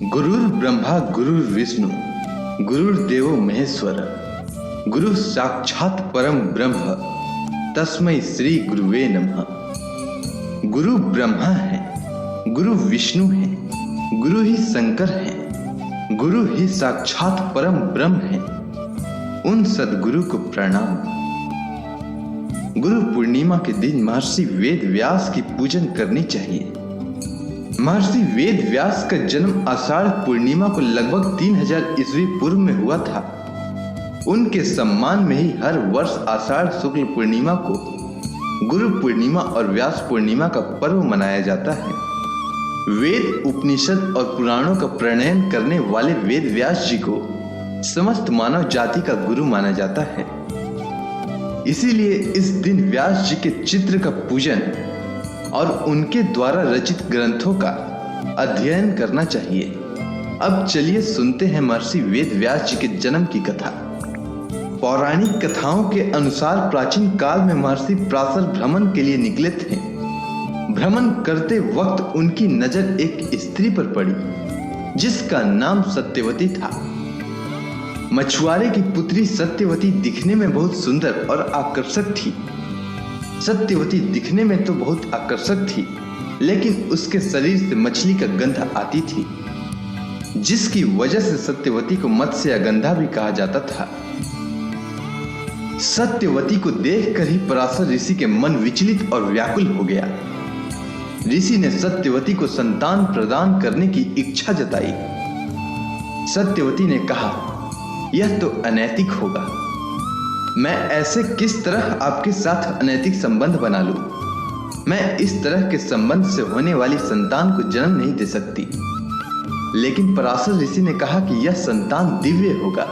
गुरुर्ब्रह्मा गुरुर्विष्णु गुरुर्देवो महेश्वर गुरु साक्षात परम ब्रह्म तस्मै श्री गुरुवे नमः। गुरु ब्रह्मा है, गुरु विष्णु है, गुरु ही शंकर है, गुरु ही साक्षात परम ब्रह्म है। उन सद्गुरु को प्रणाम। गुरु पूर्णिमा के दिन महर्षि वेद व्यास की पूजन करनी चाहिए। महर्षि वेद व्यास का जन्म आषाढ़ पूर्णिमा को लगभग 3000 ईस्वी पूर्व में हुआ था। उनके सम्मान में ही हर वर्ष आषाढ़ शुक्ल पूर्णिमा को गुरु पूर्णिमा और व्यास पूर्णिमा का पर्व मनाया जाता है। वेद, उपनिषद और पुराणों का प्रणयन करने वाले वेद व्यास जी को समस्त मानव जाति का गुरु माना जाता है। इसीलिए इस दिन व्यास जी के चित्र का पूजन और उनके द्वारा रचित ग्रंथों का अध्ययन करना चाहिए। अब चलिए सुनते हैं महर्षि वेद व्यास जी के जन्म की कथा। पौराणिक कथाओं के अनुसार प्राचीन काल में महर्षि पराशर भ्रमण के लिए निकले थे। भ्रमण करते वक्त उनकी नजर एक स्त्री पर पड़ी जिसका नाम सत्यवती था। मछुआरे की पुत्री सत्यवती दिखने में बहुत सुंदर और आकर्षक थी। सत्यवती दिखने में तो बहुत आकर्षक थी, लेकिन उसके शरीर से मछली का गंध आती थी, जिसकी वजह से सत्यवती को मत्स्य गंधा भी कहा जाता था। सत्यवती को देखकर ही पराशर ऋषि के मन विचलित और व्याकुल हो गया। ऋषि ने सत्यवती को संतान प्रदान करने की इच्छा जताई। सत्यवती ने कहा, यह तो अनैतिक होगा। मैं ऐसे किस तरह आपके साथ अनैतिक संबंध बना लूं? मैं इस तरह के संबंध से होने वाली संतान को जन्म नहीं दे सकती। लेकिन पराशर ऋषि ने कहा कि यह संतान दिव्य होगा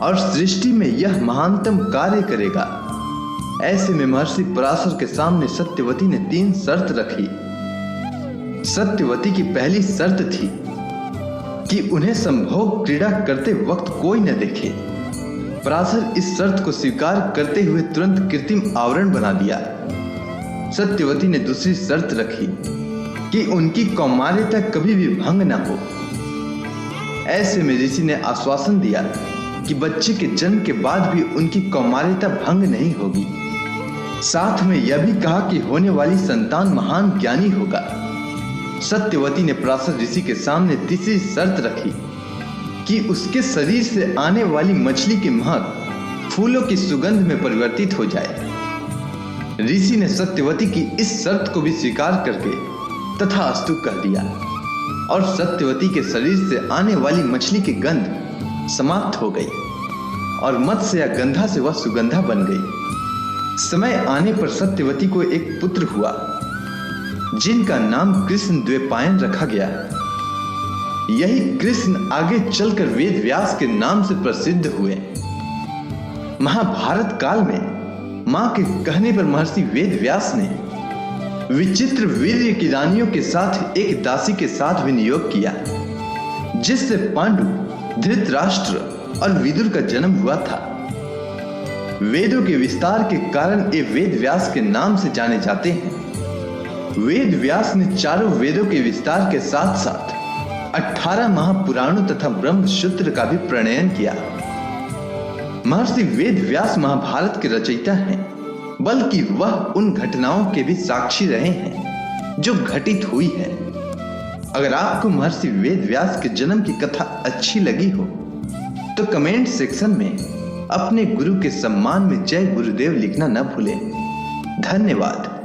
और सृष्टि में यह महानतम कार्य करेगा। ऐसे में महर्षि पराशर के सामने सत्यवती ने 3 शर्त रखी। सत्यवती की पहली शर्त थी कि उन्हें संभोग क्रीड़ा करते वक्त कोई न देखे। पराशर इस शर्त को स्वीकार करते हुए तुरंत कृत्रिम आवरण बना दिया। सत्यवती ने दूसरी शर्त रखी कि उनकी कौमार्यता कभी भी भंग न हो। ऐसे में ऋषि ने आश्वासन दिया कि बच्चे के जन्म के बाद भी उनकी कौमार्यता भंग नहीं होगी। साथ में यह भी कहा कि होने वाली संतान महान ज्ञानी होगा। सत्यवती ने पराशर ऋषि के सामने तीसरी शर्त रखी कि उसके शरीर से आने वाली मछली की महक फूलों की सुगंध में परिवर्तित हो जाए। ऋषि ने सत्यवती की इस शर्त को भी स्वीकार करके तथास्तु कह दिया और सत्यवती के शरीर से आने वाली मछली की गंध समाप्त हो गई और मत्स्य या गंधा से वह सुगंधा बन गई। समय आने पर सत्यवती को एक पुत्र हुआ जिनका नाम कृष्ण द्वैपायन रखा गया। यही कृष्ण आगे चलकर वेद व्यास के नाम से प्रसिद्ध हुए। महाभारत काल में मां के कहने पर महर्षि वेद व्यास ने विचित्र वीर्य की रानियों के साथ एक दासी के साथ विनियोग किया, जिससे पांडु, धृतराष्ट्र और विदुर का जन्म हुआ था। वेदों के विस्तार के कारण ये वेद व्यास के नाम से जाने जाते हैं। वेद व्यास ने चारों वेदों के विस्तार के साथ साथ 18 महापुराणों तथा ब्रह्म सूत्र का भी प्रणयन किया। महर्षि वेद व्यास महाभारत के रचयिता हैं, बल्कि वह उन घटनाओं के भी साक्षी रहे हैं जो घटित हुई है। अगर आपको महर्षि वेद व्यास के जन्म की कथा अच्छी लगी हो तो कमेंट सेक्शन में अपने गुरु के सम्मान में जय गुरुदेव लिखना न भूलें। धन्यवाद।